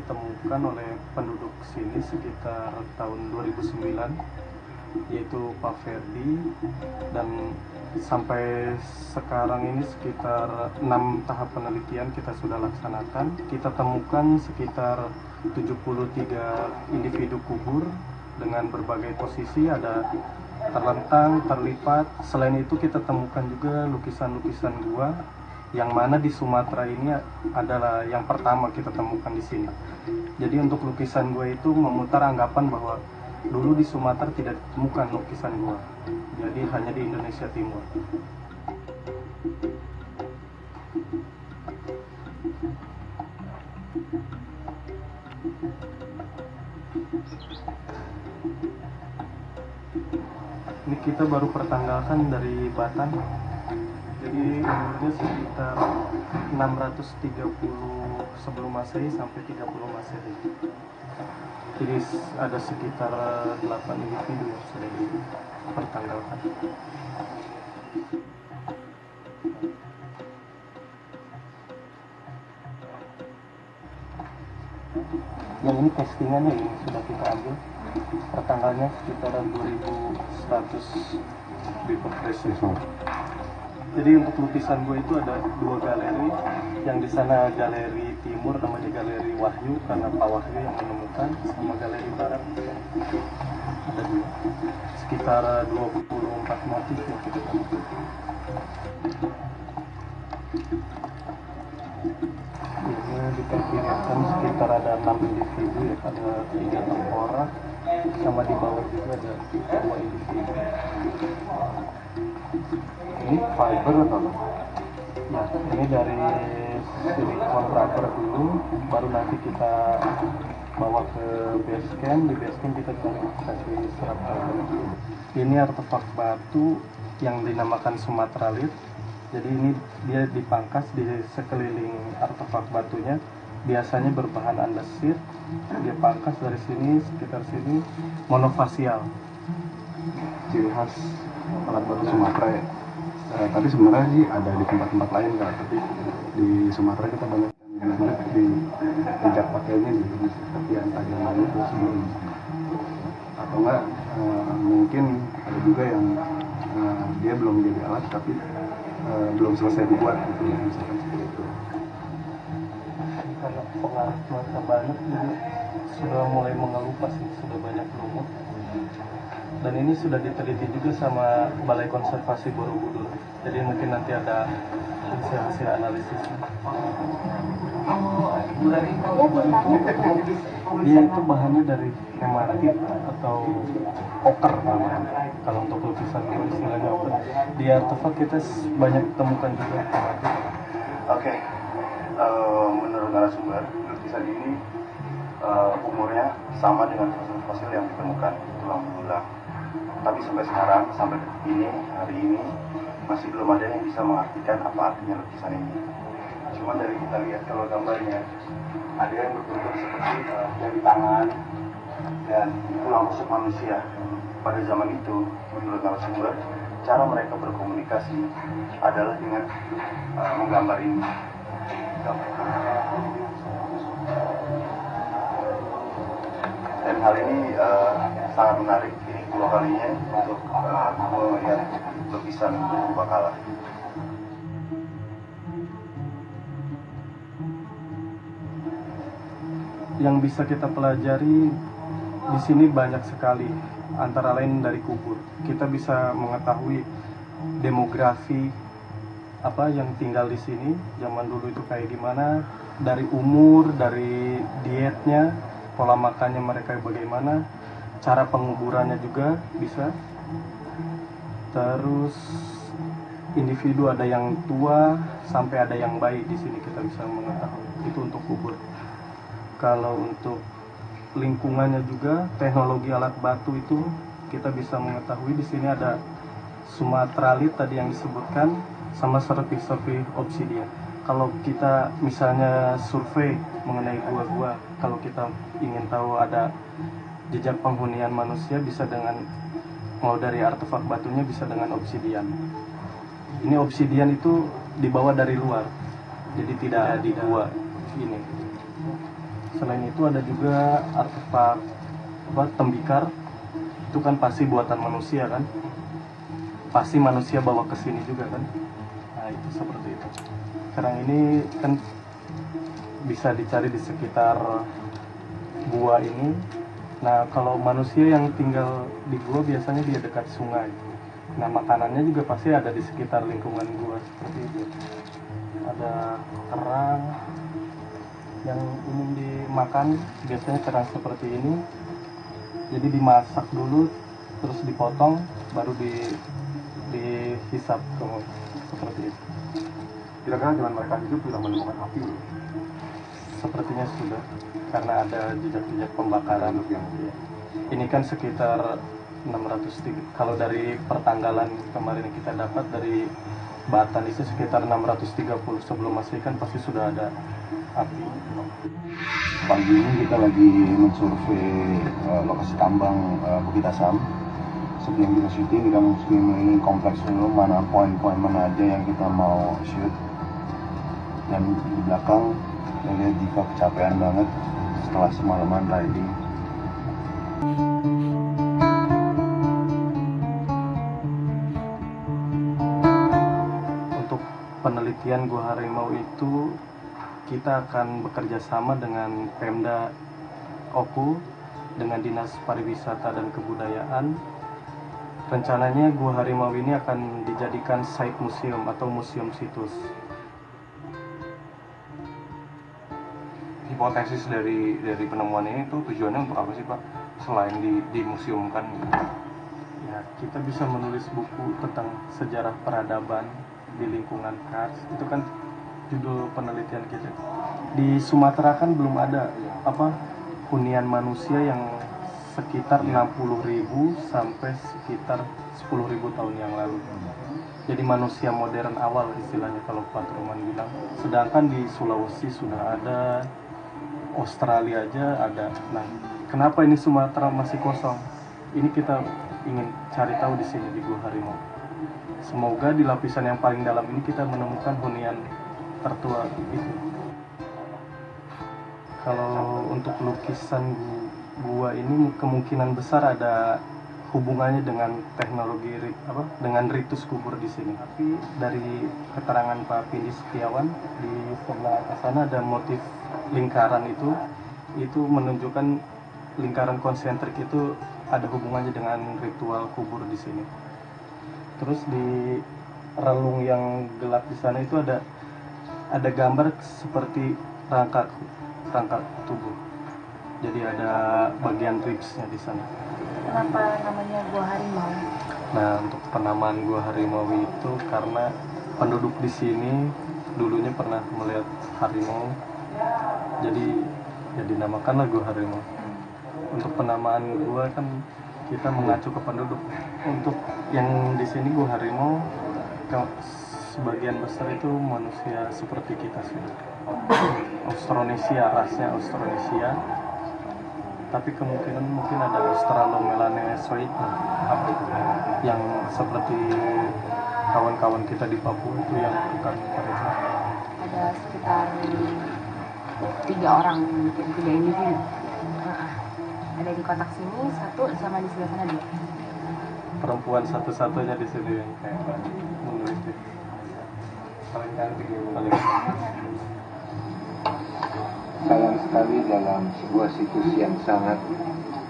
ditemukan oleh penduduk sini sekitar tahun 2009, yaitu Pak Ferdi, dan sampai sekarang ini sekitar 6 tahap penelitian kita sudah laksanakan. Kita temukan sekitar 73 individu kubur dengan berbagai posisi, ada terlentang, terlipat. Selain itu kita temukan juga lukisan-lukisan gua yang mana di Sumatera ini adalah yang pertama kita temukan di sini. Jadi untuk lukisan gua itu memutar anggapan bahwa dulu di Sumatera tidak ditemukan lukisan gua, jadi hanya di Indonesia Timur. Ini kita baru pertanggalkan dari Batam. Jadi umurnya sekitar 630 sebelum Masehi sampai 30 Masehi. Jadi ada sekitar 8 individu yang sudah dipertanggalkan. Yang ini castingannya ini sudah kita ambil. Pertanggalnya sekitar 2100 before Christ. Jadi untuk lukisan gue itu ada 2 galeri. Yang di sana galeri timur namanya galeri Wahyu karena Pak Wahyu yang menemukan, sama galeri barat ada 2. Sekitar 24 motif yang kita temukan. Ini diperkirakan sekitar ada 6 individu, ya, ada 3 tengkorak, sama di bawah juga ada 2 individu. Ini fiber atau apa? Ya, ini dari silikon rubber dulu, baru nanti kita bawa ke base camp. Di base camp kita kasih serap fiber. Ini artefak batu yang dinamakan Sumatralit. Jadi ini dia dipangkas di sekeliling artefak batunya, biasanya berbahan andesit. Dia pangkas dari sini, sekitar sini, monofasial. Ciri khas alat batu Sumatera ya. Tapi sebenarnya sih ada di tempat-tempat lain kan, tapi di Sumatera kita banyak yang mirip di jejak pakainya di seperti yang tadi yang itu sebelum, atau enggak mungkin ada juga yang dia belum jadi alat tapi belum selesai dibuat gitu ya, misalkan seperti itu. Karena pengaruh cuaca banyak jadi sudah mulai mengelupas, sudah banyak lumut. Dan ini sudah diteliti juga sama Balai Konservasi Borobudur. Jadi mungkin nanti ada hasil analisisnya. Dia itu bahannya dari hematit atau oker namanya. Kalau untuk lukisan itu istilahnya oker. Di artefak kita banyak temukan juga hematit. Oke. Menurut narasumber, lukisan ini umurnya sama dengan fosil-fosil yang ditemukan tulang belulang. Tapi sampai sekarang, sampai detik ini, hari ini, masih belum ada yang bisa mengartikan apa artinya lukisan ini. Cuma dari kita lihat kalau gambarnya, ada yang berbentuk seperti jari tangan dan tulang rusuk manusia. Pada zaman itu, menurut narasumber, cara mereka berkomunikasi adalah dengan menggambar ini. Dan hal ini sangat menarik. Ini kedua kalinya untuk melihat lukisan Purbakala. Yang bisa kita pelajari di sini banyak sekali, antara lain dari kubur. Kita bisa mengetahui demografi apa yang tinggal di sini zaman dulu itu kayak gimana, dari umur, dari dietnya, pola makannya mereka bagaimana, cara penguburannya juga bisa. Terus individu ada yang tua sampai ada yang bayi, di sini kita bisa mengetahui. Itu untuk kubur. Kalau untuk lingkungannya juga, teknologi alat batu itu kita bisa mengetahui. Di sini ada Sumatralit tadi yang disebutkan, sama serpi-serpi obsidian. Kalau kita misalnya survei mengenai gua-gua, kalau kita ingin tahu ada jejak penghunian manusia, bisa dengan, mau dari artefak batunya bisa dengan obsidian. Ini obsidian itu dibawa dari luar, jadi tidak di gua ini. Selain itu ada juga artefak tembikar, itu kan pasti buatan manusia kan, pasti manusia bawa ke sini juga kan. Nah itu seperti itu. Sekarang ini kan bisa dicari di sekitar gua ini. Nah kalau manusia yang tinggal di gua biasanya dia dekat sungai. Nah makanannya juga pasti ada di sekitar lingkungan gua seperti itu. Ada kerang yang umum dimakan, biasanya kerang seperti ini. Jadi dimasak dulu, terus dipotong, baru dihisap seperti itu. Kira-kira dengan mereka hidup sudah menemukan api? Sepertinya sudah, karena ada jejak-jejak pembakaran. Ini kan sekitar 600, kalau dari pertanggalan kemarin kita dapat dari Batan itu sekitar 630 sebelum Masehi kan pasti sudah ada api. Pagi ini kita lagi mensurvei lokasi tambang Bukit Asam. Sebelum kita syuting, kita mesti mengelilingi kompleks dulu, mana poin-poin mana aja yang kita mau shoot. Dan di belakang, kita lihat Diva kecapean banget setelah semalaman riding. Untuk penelitian Gua Harimau itu kita akan bekerja sama dengan Pemda Oku, dengan Dinas Pariwisata dan Kebudayaan. Rencananya Gua Harimau ini akan dijadikan site museum atau museum situs. Hipotesis dari penemuan ini tuh tujuannya untuk apa sih Pak? Selain dimuseumkan gitu. Ya, kita bisa menulis buku tentang sejarah peradaban di lingkungan Kars. Itu kan judul penelitian kita. Di Sumatera kan belum ada hunian manusia yang sekitar 60.000 sampai sekitar 10.000 tahun yang lalu. Jadi manusia modern awal istilahnya kalau Pak Truman bilang. Sedangkan di Sulawesi sudah ada, Australia aja ada. Nah, kenapa ini Sumatera masih kosong? Ini kita ingin cari tahu di sini di Gua Harimau. Semoga di lapisan yang paling dalam ini kita menemukan hunian tertua itu. Kalau untuk lukisan gua ini kemungkinan besar ada hubungannya dengan teknologi dengan ritus kubur di sini. Tapi dari keterangan Pak Pindi Setiawan di sebelah sana ada motif lingkaran itu menunjukkan lingkaran konsentrik itu ada hubungannya dengan ritual kubur di sini. Terus di relung yang gelap di sana itu ada gambar seperti rangka tubuh. Jadi ada bagian ribsnya di sana. Kenapa namanya Gua Harimau? Nah, untuk penamaan Gua Harimau itu karena penduduk di sini dulunya pernah melihat harimau. Jadi ya dinamakanlah Gua Harimau. Untuk penamaan gua kan kita mengacu ke penduduk. Untuk yang di sini Gua Harimau sebagian besar itu manusia seperti kita sih. Austronesia, rasnya Austronesia. Tapi kemungkinan mungkin ada Australomelanesoid yang seperti kawan-kawan kita di Papua itu yang bukan mereka. Ada sekitar 3 orang, mungkin 3 individu. Ada di kotak sini 1, sama di sebelah sana 2. Perempuan satu-satunya di sini yang meneliti. Paling cantik ya, paling. Sayang sekali dalam sebuah situs yang sangat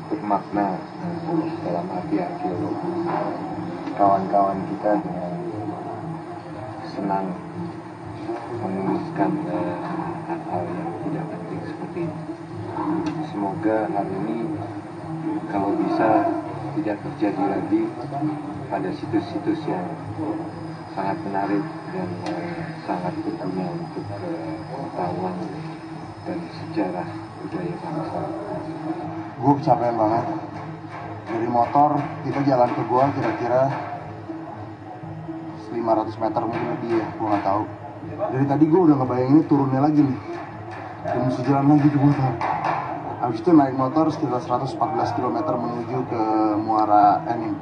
bermakna dalam arti arkeologi, kawan-kawan kita dengan senang menuliskan hal-hal yang tidak penting seperti ini. Semoga hal ini kalau bisa tidak terjadi lagi pada situs-situs yang sangat menarik dan sangat berguna untuk pengetahuan dan sejarah budaya bangsa. Gue kecapean banget. Dari motor kita jalan ke gua kira-kira 500 meter mungkin lebih ya, gue nggak tahu. Dari tadi gue udah ngebayangin turunnya lagi nih. Dan mesti jalan lagi ke motor. Habis itu naik motor sekitar 114 km menuju ke Muara Enim.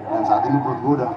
Dan saat ini perut gue udah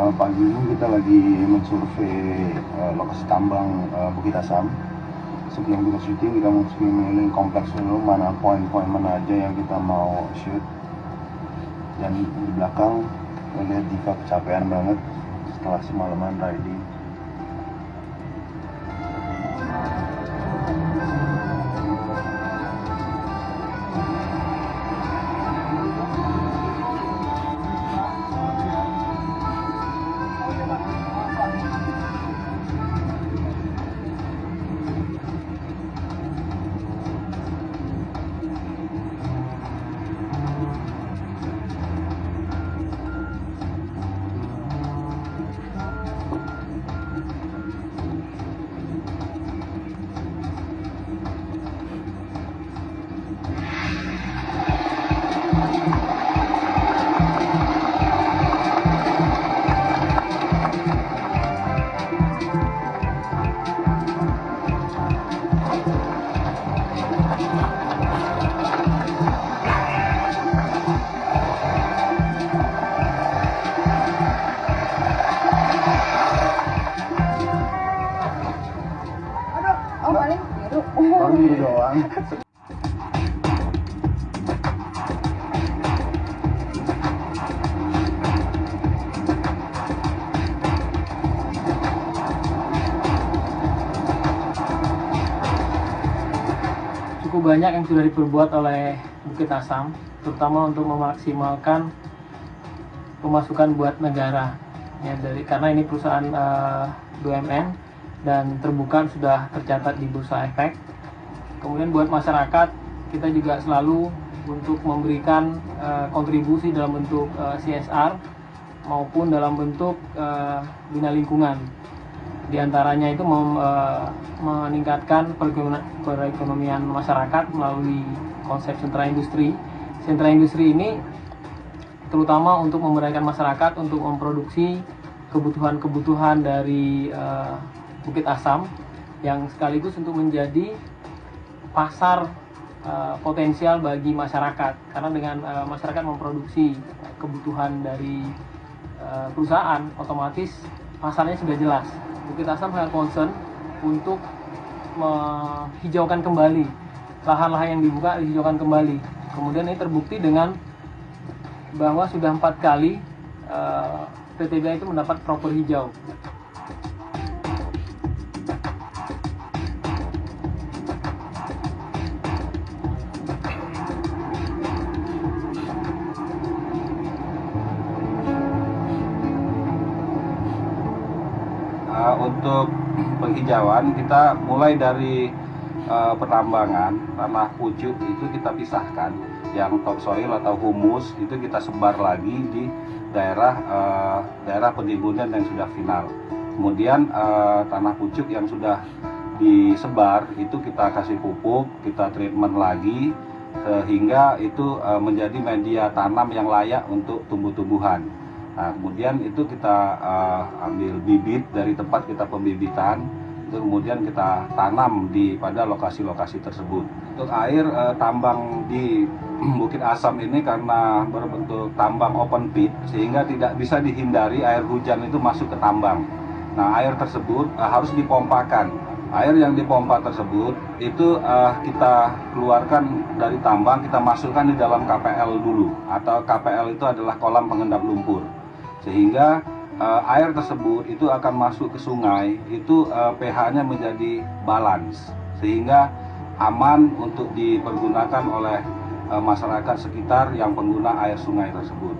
Pagi ini kita lagi mensurvei lokasi tambang Bukit Asam. Sebelum kita syuting, kita mesti mengelilingi kompleks dulu, mana poin-poin mana aja yang kita mau shoot. Dan di belakang kita lihat Diva kecapean banget setelah semalaman riding. Oh paling biru. Baru biru doang. Cukup banyak yang sudah diperbuat oleh Bukit Asam, terutama untuk memaksimalkan pemasukan buat negara. Ya, karena ini perusahaan BUMN dan terbuka, sudah tercatat di Bursa Efek. Kemudian buat masyarakat, kita juga selalu untuk memberikan kontribusi dalam bentuk CSR maupun dalam bentuk bina lingkungan. Di antaranya itu meningkatkan perekonomian masyarakat melalui konsep sentra industri. Sentra industri ini terutama untuk memberdayakan masyarakat untuk memproduksi kebutuhan-kebutuhan dari Bukit Asam yang sekaligus untuk menjadi pasar potensial bagi masyarakat, karena dengan masyarakat memproduksi kebutuhan dari perusahaan, otomatis pasarnya sudah jelas. Bukit Asam sangat concern untuk menghijaukan kembali lahan-lahan yang dibuka, dihijaukan kembali. Kemudian ini terbukti dengan bahwa sudah 4 kali PTBA itu mendapat proper hijau. Untuk penghijauan kita mulai dari pertambangan tanah pucuk itu kita pisahkan, yang topsoil atau humus itu kita sebar lagi di daerah penimbunan yang sudah final. Kemudian tanah pucuk yang sudah disebar itu kita kasih pupuk, kita treatment lagi sehingga itu menjadi media tanam yang layak untuk tumbuh-tumbuhan. Nah, kemudian itu kita ambil bibit dari tempat kita pembibitan, itu kemudian kita tanam pada lokasi-lokasi tersebut. Untuk air tambang di Bukit Asam ini karena berbentuk tambang open pit, sehingga tidak bisa dihindari air hujan itu masuk ke tambang. Nah, air tersebut harus dipompakan. Air yang dipompa tersebut itu kita keluarkan dari tambang, kita masukkan di dalam KPL dulu, atau KPL itu adalah kolam pengendap lumpur. Sehingga air tersebut itu akan masuk ke sungai, itu pH-nya menjadi balance, sehingga aman untuk dipergunakan oleh masyarakat sekitar yang pengguna air sungai tersebut.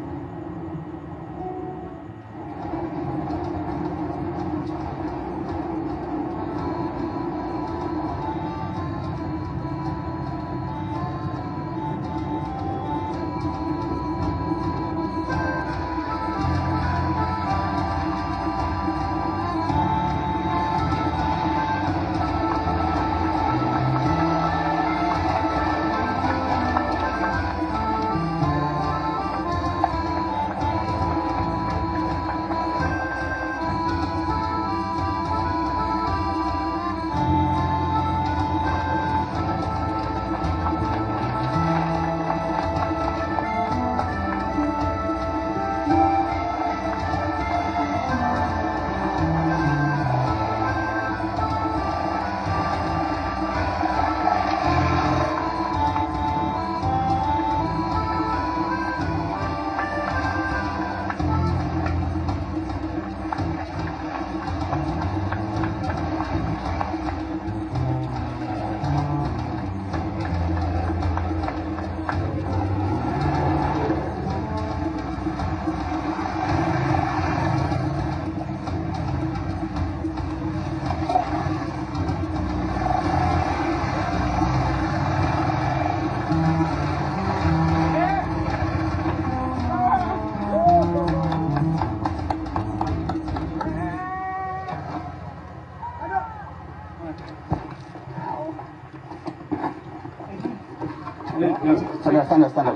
Standar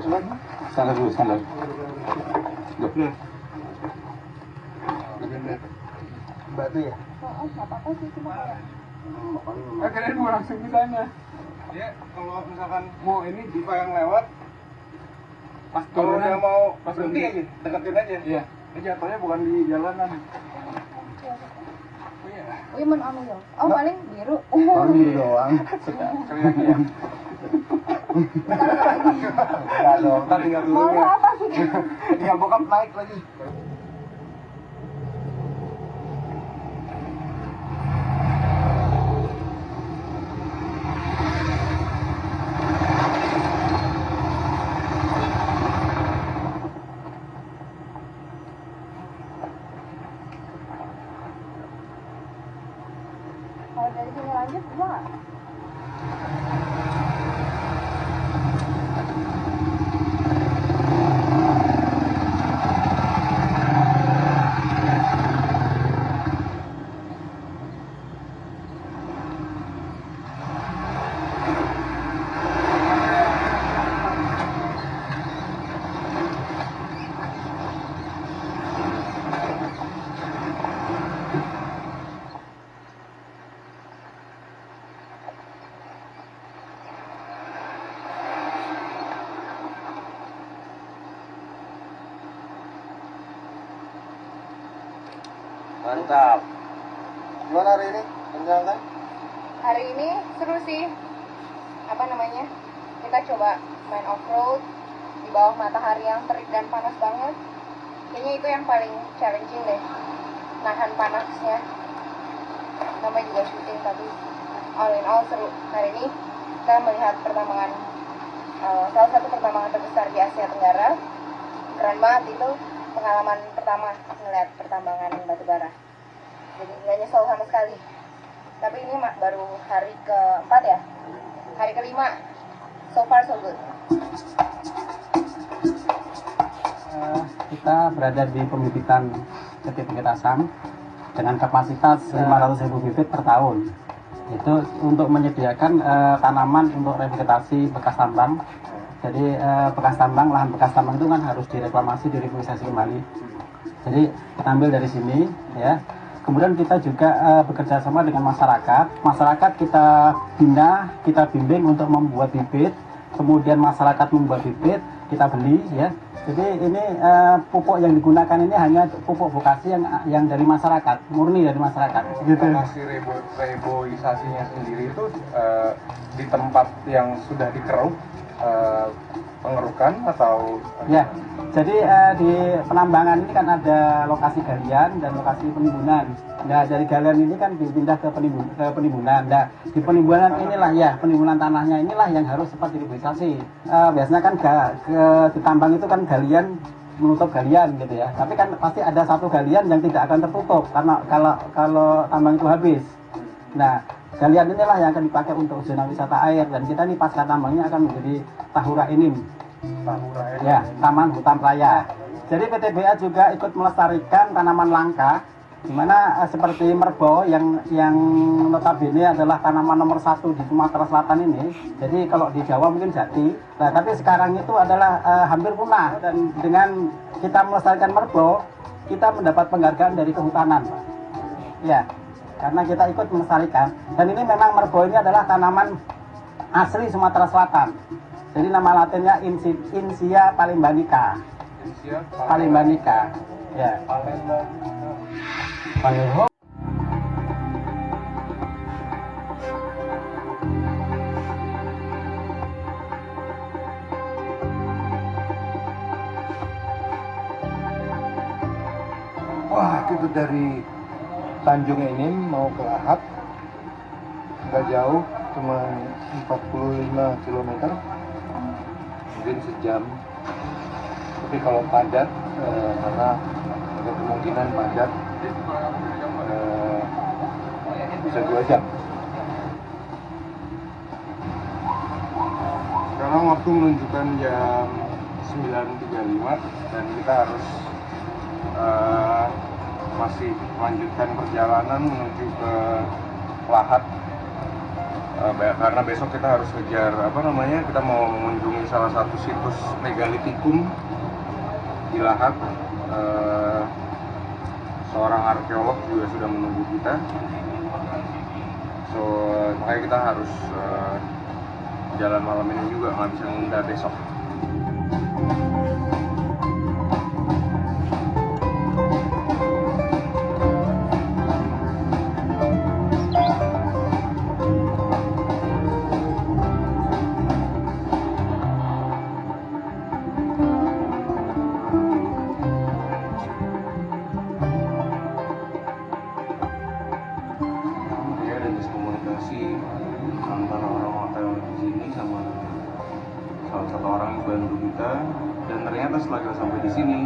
dulu, standar. Loh. Batu ya? Akhirnya mau langsung ke sana. Ya, kalau misalkan mau ini Diva yang lewat, pas kalau udah mau pas berhenti aja, deketin aja. Iya. Ini jatuhnya bukan di jalanan. Oh iya, mau anu ya. Oh, paling biru. Baru dulu doang. Sekali lagi ya. Enggak dong, ntar tinggal Mau turunnya. apa sih? Tinggal bokap naik lagi. Kalau dari sini lanjut bisa nggak? Mantap. Gimana hari ini? Menyenangkan? Hari ini seru sih. Apa namanya? Kita coba main off-road di bawah matahari yang terik dan panas banget. Kayaknya itu yang paling challenging deh. Nahan panasnya. Namanya juga syuting, tapi all in all seru. Hari ini kita melihat pertambangan, salah satu pertambangan terbesar di Asia Tenggara. Keren banget itu, pengalaman pertama ngeliat pertambangan batu bara. Jadi nggak nyesel sama sekali. Tapi ini baru hari keempat ya, hari kelima. So far so good. Kita berada di pembibitan PT Bukit Asam dengan kapasitas 500.000 bibit per tahun. Itu untuk menyediakan tanaman untuk revegetasi bekas tambang. Jadi bekas tambang, lahan bekas tambang itu kan harus direklamasi, direvegetasi kembali. Jadi kita ambil dari sini, ya. Kemudian kita juga bekerja sama dengan masyarakat. Masyarakat kita bina, kita bimbing untuk membuat bibit. Kemudian masyarakat membuat bibit, kita beli, ya. Jadi ini pupuk yang digunakan ini hanya pupuk vokasi yang dari masyarakat, murni dari masyarakat. Gitu. Lokasi reboisasinya sendiri itu di tempat yang sudah dikeruk pengerukan atau Ya, jadi di penambangan ini kan ada lokasi galian dan lokasi penimbunan. Nah, dari galian ini kan dipindah ke penimbunan. Nah, di penimbunan inilah ya, penimbunan tanahnya inilah yang harus seperti reboisasi. Biasanya kan di tambang itu kan galian menutup galian gitu ya. Tapi kan pasti ada satu galian yang tidak akan tertutup karena kalau tambang itu habis. Nah, galian inilah yang akan dipakai untuk zona wisata air, dan kita nih pasca tambangnya akan menjadi Tahura Inim. Ya, Taman Hutan Raya. Jadi PTBA juga ikut melestarikan tanaman langka, di mana seperti merbau yang notabene adalah tanaman nomor 1 di Sumatera Selatan ini. Jadi kalau di Jawa mungkin jati. Nah, tapi sekarang itu adalah hampir punah, dan dengan kita melestarikan merbau, kita mendapat penghargaan dari kehutanan. Ya, karena kita ikut melestarikan. Dan ini memang merbau ini adalah tanaman asli Sumatera Selatan. Jadi nama latinnya Insia palimbanica. Palimbanica. Ya. Palimbanica. wah itu dari Tanjung Enim mau ke Lahad nggak jauh, cuma 45 km, mungkin sejam. Tapi kalau padat karena ada kemungkinan padat bisa 2 jam. Sekarang waktu menunjukkan jam 9.35 dan kita harus masih melanjutkan perjalanan menuju ke Lahad. karena besok kita harus ngejar kita mau mengunjungi salah satu situs megalitikum di Lahat. Seorang arkeolog juga sudah menunggu kita, so makanya kita harus jalan malam ini juga, nggak bisa nunda besok. Antara orang hotel di sini sama salah satu orang yang bantu kita, dan ternyata setelah kita sampai di sini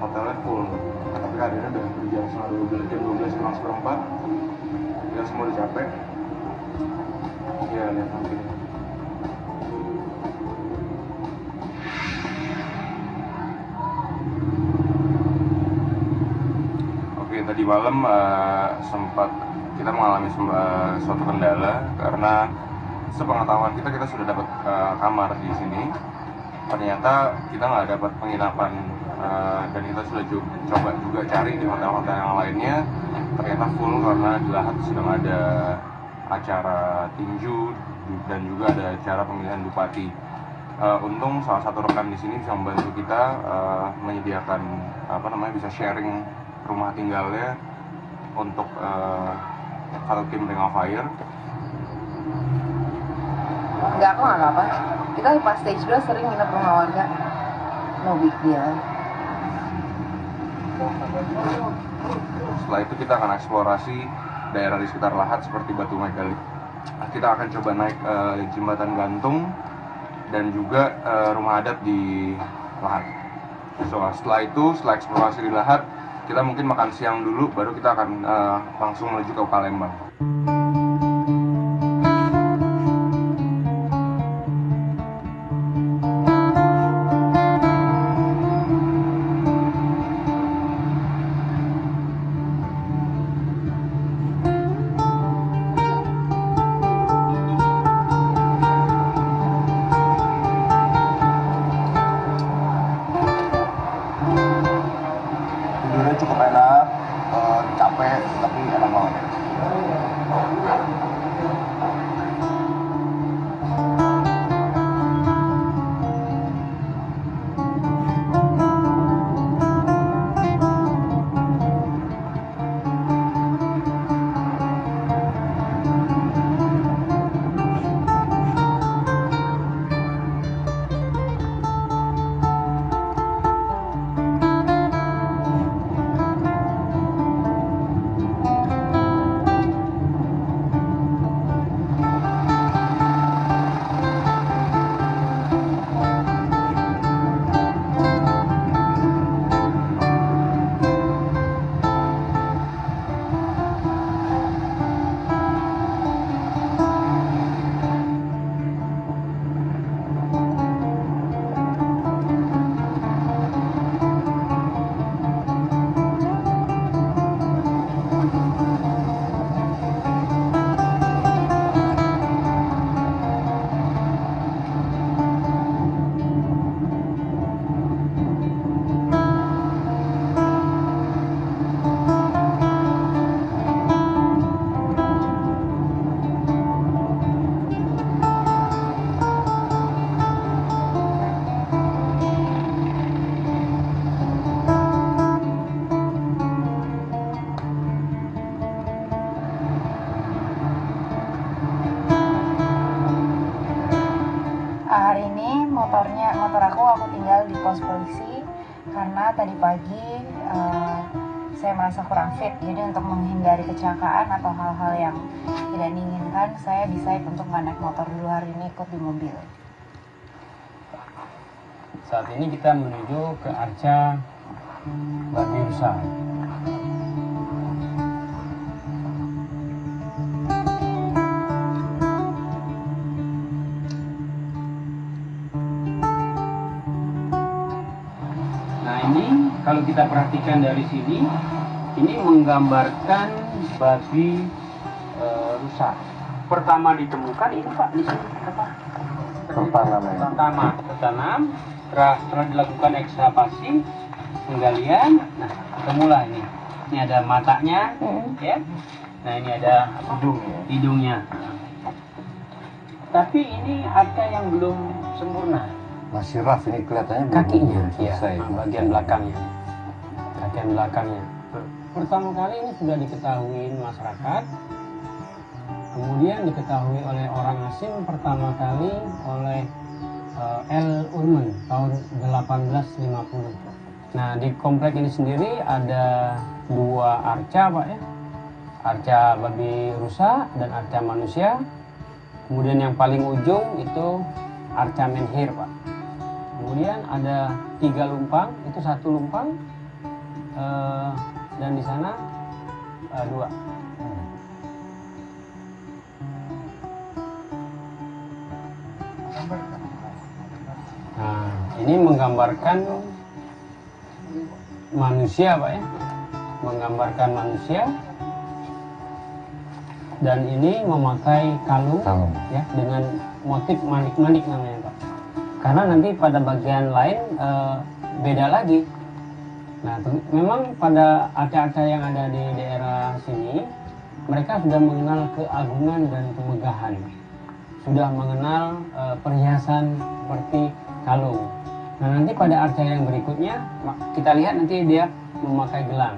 hotelnya full, tapi keadaannya udah jam 12 kurang seperempat, kita semua udah capek. Ya lihat nanti. Oke, tadi malam sempat kita mengalami suatu kendala karena sepengetahuan kita sudah dapat kamar di sini. Ternyata kita nggak dapat penginapan, dan kita sudah coba juga cari di hotel-hotel yang lainnya. Ternyata full karena di Lahat sedang ada acara tinju dan juga ada acara pemilihan bupati. Untung salah satu rekan di sini bisa membantu kita menyediakan bisa sharing rumah tinggalnya untuk satu tim Ring of Fire. Enggak, kok nggak apa-apa. Kita pas stage 2 sering nginep rumah warga. No big deal. Setelah itu kita akan eksplorasi daerah di sekitar Lahat seperti Batu Megalit. Kita akan coba naik jembatan gantung dan juga rumah adat di Lahat. So, setelah eksplorasi di Lahat, kita mungkin makan siang dulu, baru kita akan langsung menuju ke Palembang. Tidurnya cukup enak, capek tapi enak banget. Hari ini motor aku tinggal di pos polisi karena tadi pagi saya merasa kurang fit. Jadi untuk menghindari kecelakaan atau hal-hal yang tidak diinginkan, saya decide untuk nggak naik motor dulu hari ini, ikut di mobil. Saat ini kita menuju ke Arca Babi Rusa. Nah ini kalau kita perhatikan dari sini, ini menggambarkan babi rusa. pertama ditemukan ini Pak di sini apa? Tertanam, setelah dilakukan ekskavasi, penggalian, nah ketemulah ini. Ini ada matanya, ya. Nah ini ada hidungnya. Tapi ini arca yang belum sempurna. Masih rough ini kelihatannya Kakinya, belum ya, selesai. bagian belakangnya. Bagian belakangnya. Pertama kali ini sudah diketahui masyarakat. Kemudian diketahui oleh orang asing pertama kali oleh L. Urman tahun 1850. Nah di komplek ini sendiri ada 2 arca Pak ya, arca babi rusa dan arca manusia. Kemudian yang paling ujung itu arca menhir Pak. Kemudian ada 3 lumpang, itu 1 lumpang dan di sana 2. Nah, ini menggambarkan manusia, Pak ya. Menggambarkan manusia. Dan ini memakai kalung. Ya, dengan motif manik-manik namanya, Pak. Karena nanti pada bagian lain beda lagi. Nah, memang pada arca-arca yang ada di daerah sini, mereka sudah mengenal keagungan dan kemegahan. Sudah mengenal perhiasan seperti kalung. Nah nanti pada arca yang berikutnya kita lihat nanti dia memakai gelang.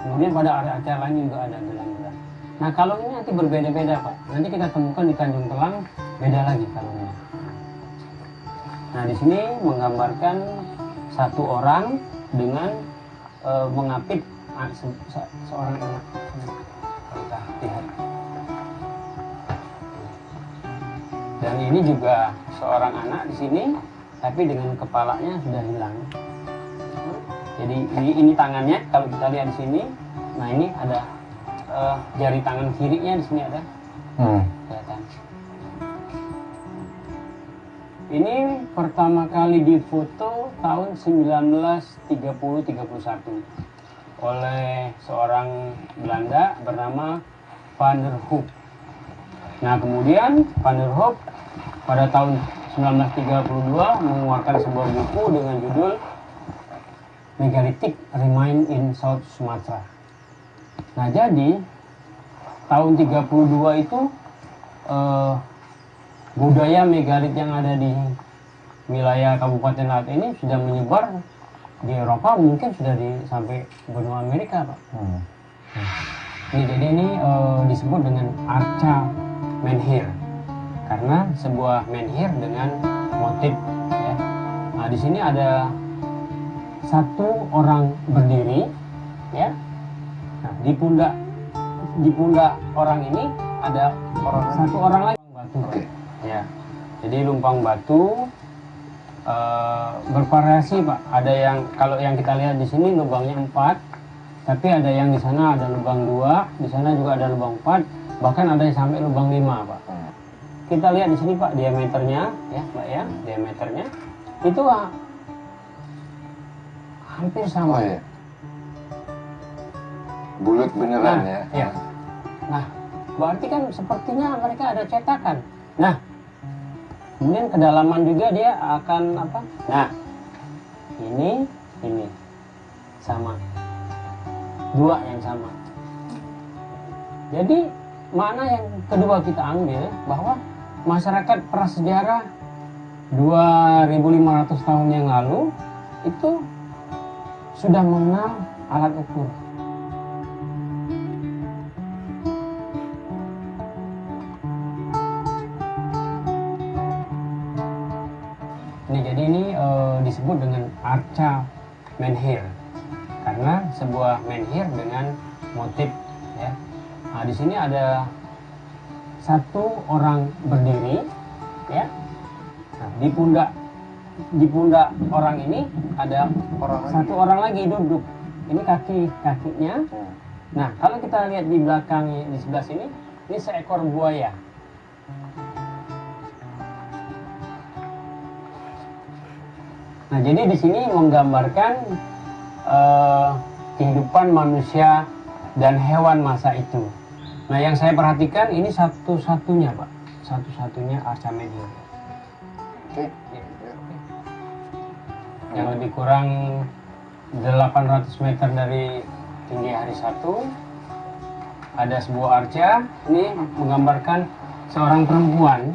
Kemudian pada arca lain juga ada gelang-gelang. Nah kalung ini nanti berbeda-beda Pak. Nanti kita temukan di Tanjung Telang beda lagi kalungnya. Nah di sini menggambarkan 1 orang dengan mengapit seorang anak. Kita lihat. Dan ini juga seorang anak di sini, tapi dengan kepalanya sudah hilang. Jadi ini tangannya, kalau kita lihat di sini, nah ini ada jari tangan kirinya di sini ada. Kelihatan. Ini pertama kali difoto tahun 1930-31 oleh seorang Belanda bernama Van der Hoop. Nah kemudian Van der Hoop pada tahun 1932 mengeluarkan sebuah buku dengan judul Megalithic Remains in South Sumatra. Nah jadi tahun 32 itu budaya megalit yang ada di wilayah Kabupaten Laut ini sudah menyebar di Eropa, mungkin sudah sampai benua Amerika Pak. Jadi ini disebut dengan arca menhir karena sebuah menhir dengan motif ya. Nah di sini ada 1 orang berdiri ya. Nah, di pundak orang ini ada 1 orang lagi batu ya. Jadi lumpang batu bervariasi Pak. Ada yang kalau yang kita lihat di sini lubangnya 4, tapi ada yang di sana ada lubang 2, di sana juga ada lubang 4. Bahkan ada yang sampai lubang 5 Pak. Kita lihat di sini Pak diameternya ya Pak ya, diameternya itu hampir sama. Ya. Bulat beneran ya. Nah, berarti kan sepertinya mereka ada cetakan. Nah, kemudian kedalaman juga dia akan apa? Nah, ini sama. 2 yang sama. Jadi mana yang kedua kita ambil bahwa masyarakat prasejarah 2500 tahun yang lalu itu sudah mengenal alat ukur. Jadi ini disebut dengan arca menhir karena sebuah menhir dengan motif ya. Nah, di sini ada 1 orang berdiri ya. Nah, di pundak orang ini ada 1 orang lagi duduk. Ini kakinya. Nah, kalau kita lihat di belakang di sebelah sini, ini seekor buaya. Nah, jadi di sini menggambarkan kehidupan manusia dan hewan masa itu. Nah, yang saya perhatikan ini satu-satunya, Pak. Satu-satunya arca medium. Oke. Ya. Yang lebih kurang 800 meter dari tinggi hari satu. Ada sebuah arca, ini menggambarkan seorang perempuan,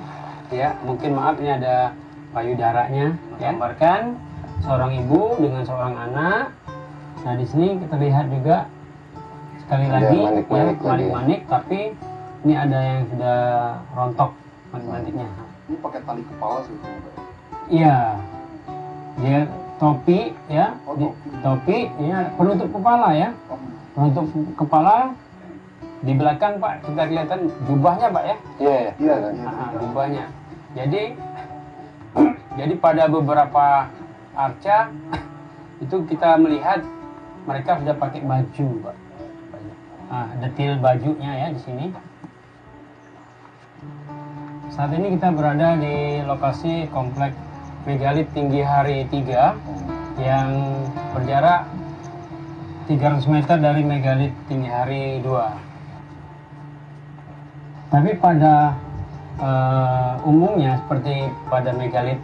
ya. Mungkin maaf ini ada payudaranya, menggambarkan seorang ibu dengan seorang anak. Nah, di sini kita lihat juga sekali Ada lagi manik-manik ya, manik-manik, tapi ini ada yang sudah rontok manik-maniknya. Ini pakai tali kepala sih. Iya, dia topi ya, Oh, topi ini ada penutup kepala ya, penutup kepala. Di belakang Pak kita kelihatan jubahnya Pak ya. Iya, iya. Jubahnya. Jadi pada beberapa arca itu kita melihat mereka sudah pakai baju Pak. Detail bajunya ya di sini. Saat ini kita berada di lokasi komplek megalit tinggi hari 3 yang berjarak 300 meter dari megalit tinggi hari 2. Tapi pada umumnya seperti pada megalit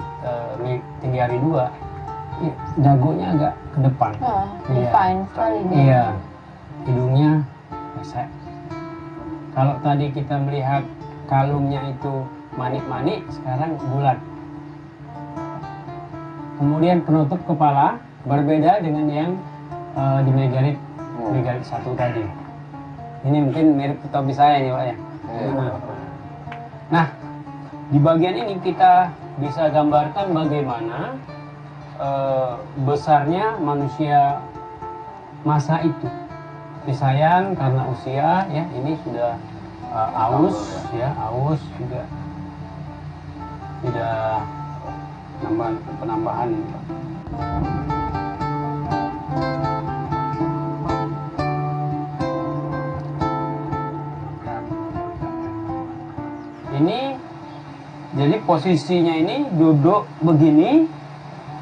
tinggi hari 2, dagunya agak ke depan. Fine sekali nih. Iya, hidungnya besar. Kalau tadi kita melihat kalungnya itu manik-manik, sekarang bulat. Kemudian penutup kepala berbeda dengan yang di megalit 1 tadi. Ini mungkin mirip topi saya nih Pak ya. Nah, di bagian ini kita bisa gambarkan bagaimana besarnya manusia masa itu. Disayang karena usia ya, ini sudah aus ya, aus juga tidak penambahan. Ini jadi posisinya ini duduk begini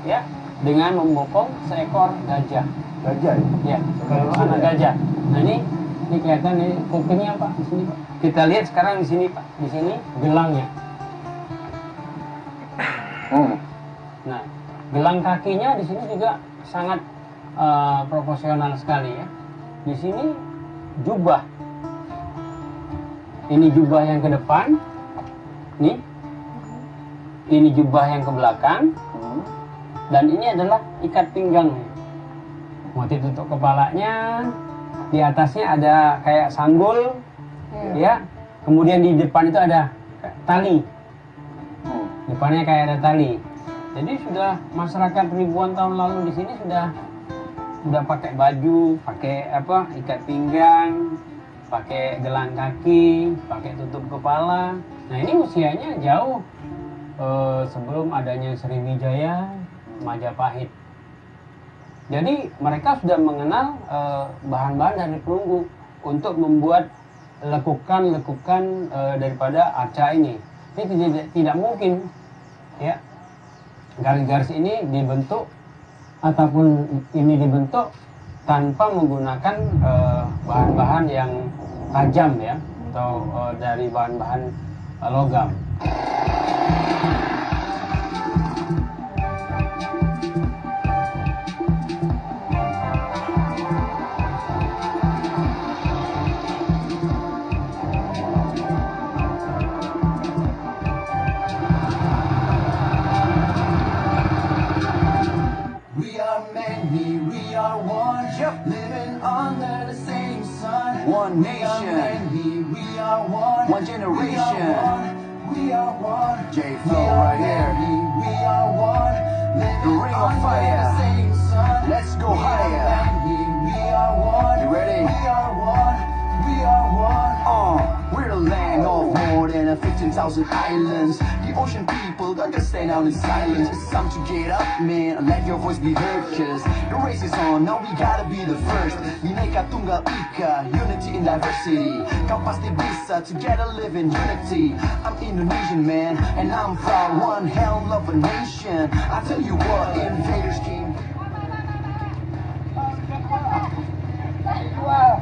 ya, dengan membopong seekor gajah. Gajah ya? Ya, kalau anak gajah. Nah ini kelihatan ini kupingnya Pak di sini Pak. Kita lihat sekarang di sini Pak, di sini gelangnya. Nah, gelang kakinya di sini juga sangat proporsional sekali ya. Di sini jubah. Ini jubah yang ke depan. Nih. Ini jubah yang ke belakang. Dan ini adalah ikat pinggang. Motif tutup kepalanya. Di atasnya ada kayak sanggul. Ya. Kemudian di depan itu ada tali. Depannya kayak ada tali. Jadi sudah masyarakat ribuan tahun lalu di sini sudah pakai baju, pakai ikat pinggang, pakai gelang kaki, pakai tutup kepala. Nah ini usianya jauh sebelum adanya Sriwijaya, Majapahit. Jadi mereka sudah mengenal bahan-bahan dari perunggu untuk membuat lekukan-lekukan daripada arca ini. Ini tidak mungkin ya, garis-garis ini dibentuk ataupun ini dibentuk tanpa menggunakan bahan-bahan yang tajam ya, atau dari bahan-bahan logam. We are one, living under the same sun. One nation, we are one generation. We are one, J-Flow right here. We are one, living the ring of fire. The same sun. Let's go higher. We are one. You ready? We are one. We are one. We're the land of more than 15,000 islands. The ocean people gotta stand out in silence. It's time to get up, man, and let your voice be heard. Cause the race is on, now we gotta be the first. Bineka Tunggal Ika, unity in diversity. Kau pasti bisa, together live in unity. I'm Indonesian, man, and I'm proud. One hell of a nation. I tell you what, invaders came. Wah,